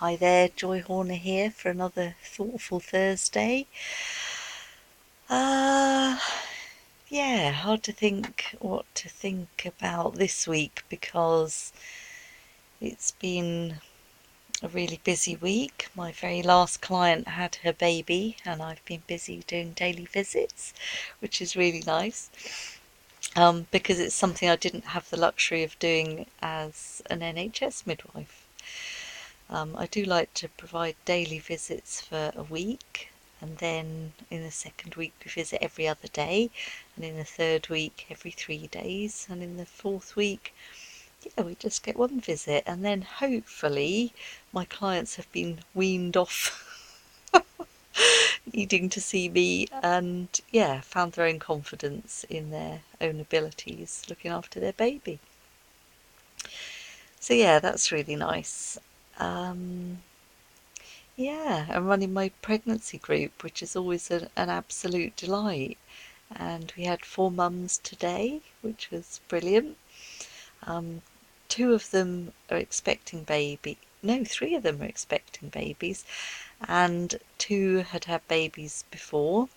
Hi there, Joy Horner here for another Thoughtful Thursday. Uh, yeah, hard to think what to think about this week because it's been a really busy week. My very last client had her baby, and I've been busy doing daily visits, which is really nice. Because it's something I didn't have the luxury of doing as an NHS midwife. I do like to provide daily visits for a week, and then in the second week we visit every other day, and in the third week every 3 days, and in the fourth week, yeah, we just get one visit, and then hopefully my clients have been weaned off needing to see me and, yeah, found their own confidence in their own abilities looking after their baby. So yeah, that's really nice. Um, Yeah, I'm running my pregnancy group, which is always an absolute delight. And we had 4 mums today, which was brilliant. Um, Two of them are expecting baby. No, three of them are expecting babies, and two had had babies before.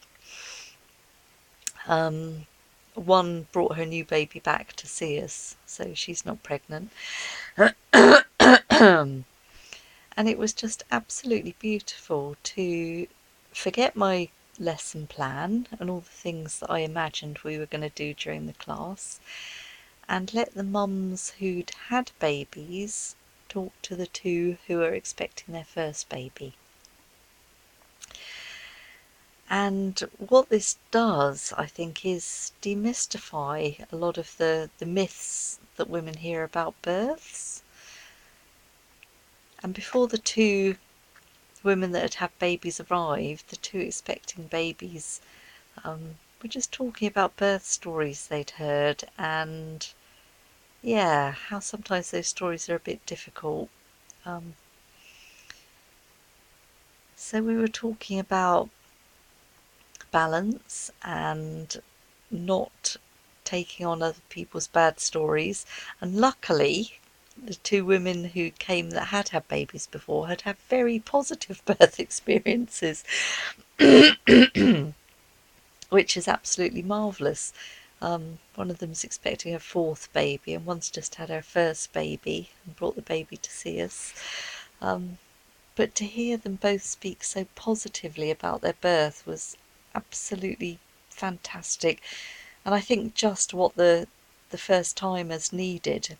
Um, One brought her new baby back to see us, so she's not pregnant. And it was just absolutely beautiful to forget my lesson plan and all the things that I imagined we were going to do during the class and let the mums who'd had babies talk to the two who were expecting their first baby. And what this does, I think, is demystify a lot of the myths that women hear about births. And before the two women that had had babies arrived, the two expecting babies were just talking about birth stories they'd heard, and yeah, how sometimes those stories are a bit difficult. Um, so we were talking about balance and not taking on other people's bad stories, and luckily the two women who came that had had babies before had had very positive birth experiences, which is absolutely marvellous. One of them's expecting her fourth baby, and one's just had her first baby and brought the baby to see us. But to hear them both speak so positively about their birth was absolutely fantastic, and I think just what the first timers needed.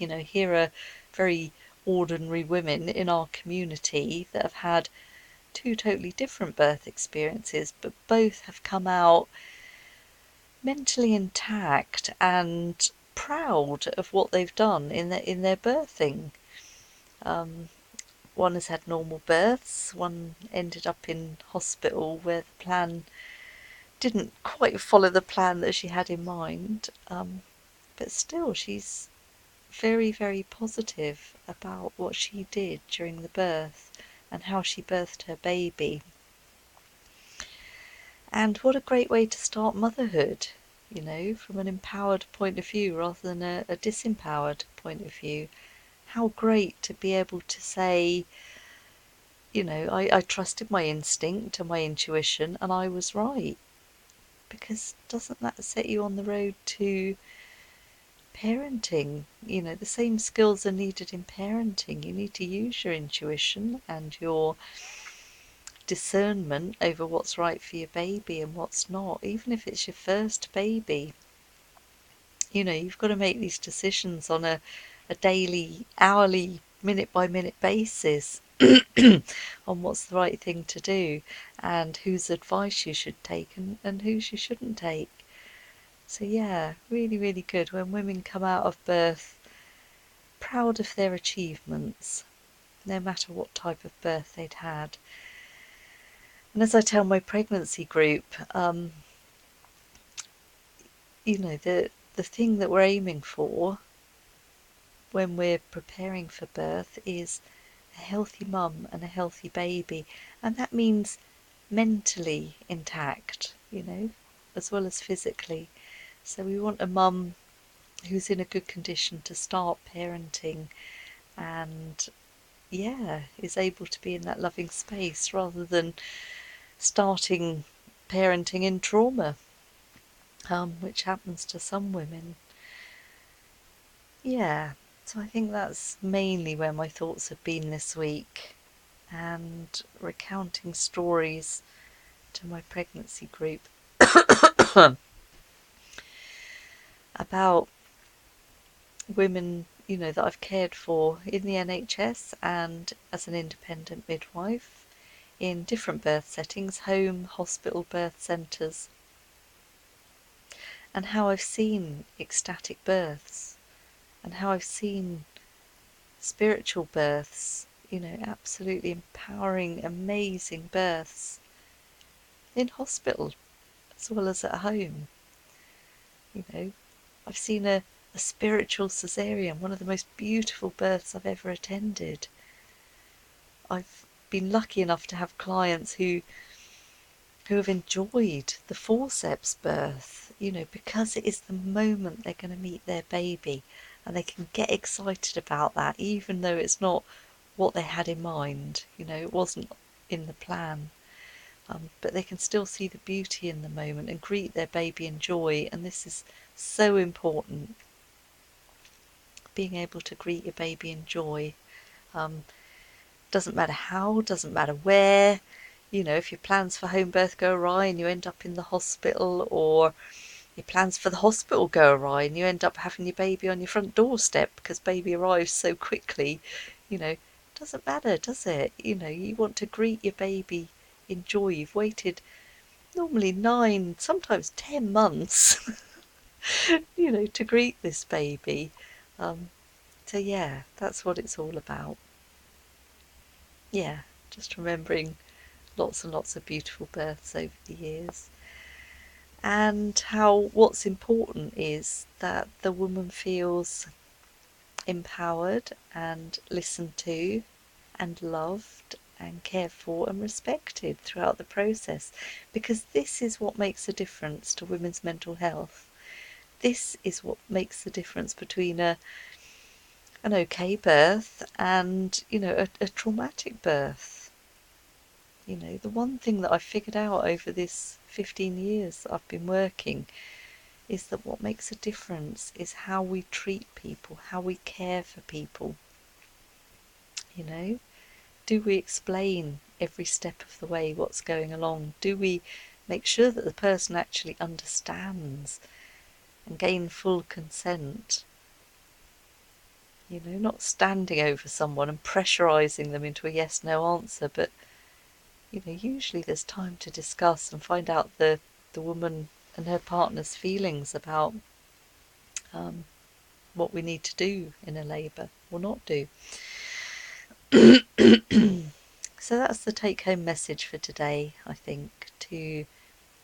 Here are very ordinary women in our community that have had two totally different birth experiences, but both have come out mentally intact and proud of what they've done in their birthing. Um, One has had normal births. One ended up in hospital where the plan didn't quite follow the plan that she had in mind. But still, she's very, very positive about what she did during the birth and how she birthed her baby. And what a great way to start motherhood, from an empowered point of view rather than a disempowered point of view. How great to be able to say, I trusted my instinct and my intuition and I was right. Because doesn't that set you on the road to parenting? The same skills are needed in parenting. You need to use your intuition and your discernment over what's right for your baby and what's not, even if it's your first baby. You've got to make these decisions on a daily, hourly, minute by minute basis on what's the right thing to do and whose advice you should take and whose you shouldn't take. So yeah, really, really good when women come out of birth proud of their achievements, no matter what type of birth they'd had. And as I tell my pregnancy group, the thing that we're aiming for when we're preparing for birth is a healthy mum and a healthy baby. And that means mentally intact, as well as physically. So we want a mum who's in a good condition to start parenting and is able to be in that loving space rather than starting parenting in trauma, which happens to some women. Yeah, so I think that's mainly where my thoughts have been this week, and recounting stories to my pregnancy group about women, that I've cared for in the NHS and as an independent midwife in different birth settings, home, hospital, birth centres, and how I've seen ecstatic births and how I've seen spiritual births, absolutely empowering, amazing births in hospital as well as at home. I've seen a spiritual cesarean, one of the most beautiful births I've ever attended. I've been lucky enough to have clients who have enjoyed the forceps birth, because it is the moment they're going to meet their baby, and they can get excited about that, even though it's not what they had in mind, it wasn't in the plan. But they can still see the beauty in the moment and greet their baby in joy, and this is so important. Being able to greet your baby in joy. Doesn't matter how, doesn't matter where. If your plans for home birth go awry and you end up in the hospital, or your plans for the hospital go awry and you end up having your baby on your front doorstep because baby arrives so quickly, doesn't matter, does it? You want to greet your baby in joy. You've waited normally 9, sometimes 10 months, to greet this baby. So yeah, that's what it's all about. Yeah, just remembering lots and lots of beautiful births over the years. And how what's important is that the woman feels empowered and listened to and loved and cared for and respected throughout the process, because this is what makes a difference to women's mental health. This is what makes the difference between an okay birth and a traumatic birth. The one thing that I've figured out over this 15 years that I've been working is that what makes a difference is how we treat people, how we care for people. Do we explain every step of the way what's going along? Do we make sure that the person actually understands and gain full consent? Not standing over someone and pressurising them into a yes-no answer, but usually there's time to discuss and find out the woman and her partner's feelings about what we need to do in a labour or not do. So that's the take-home message for today, I think, to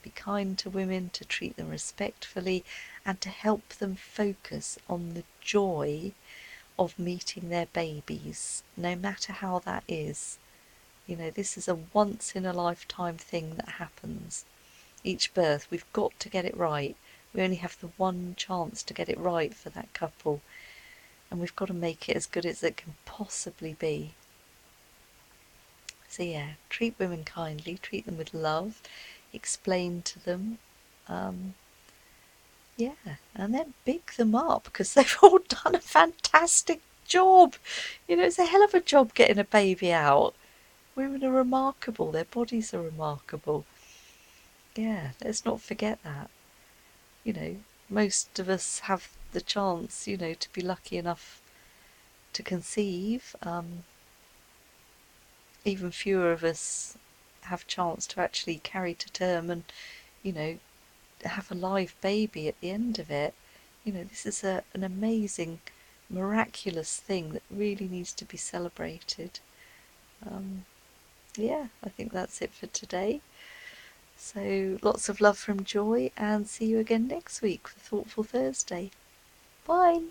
be kind to women, to treat them respectfully, and to help them focus on the joy of meeting their babies, no matter how that is. This is a once-in-a-lifetime thing that happens. Each birth, we've got to get it right. We only have the one chance to get it right for that couple, and we've got to make it as good as it can possibly be. So yeah, treat women kindly, treat them with love, explain to them, yeah, and then big them up because they've all done a fantastic job. It's a hell of a job getting a baby out. Women are remarkable, their bodies are remarkable. Yeah, let's not forget that. Most of us have the chance, to be lucky enough to conceive. Even fewer of us have chance to actually carry to term and, have a live baby at the end of it. This is an amazing, miraculous thing that really needs to be celebrated. Yeah, I think that's it for today. So lots of love from Joy, and see you again next week for Thoughtful Thursday. Bye!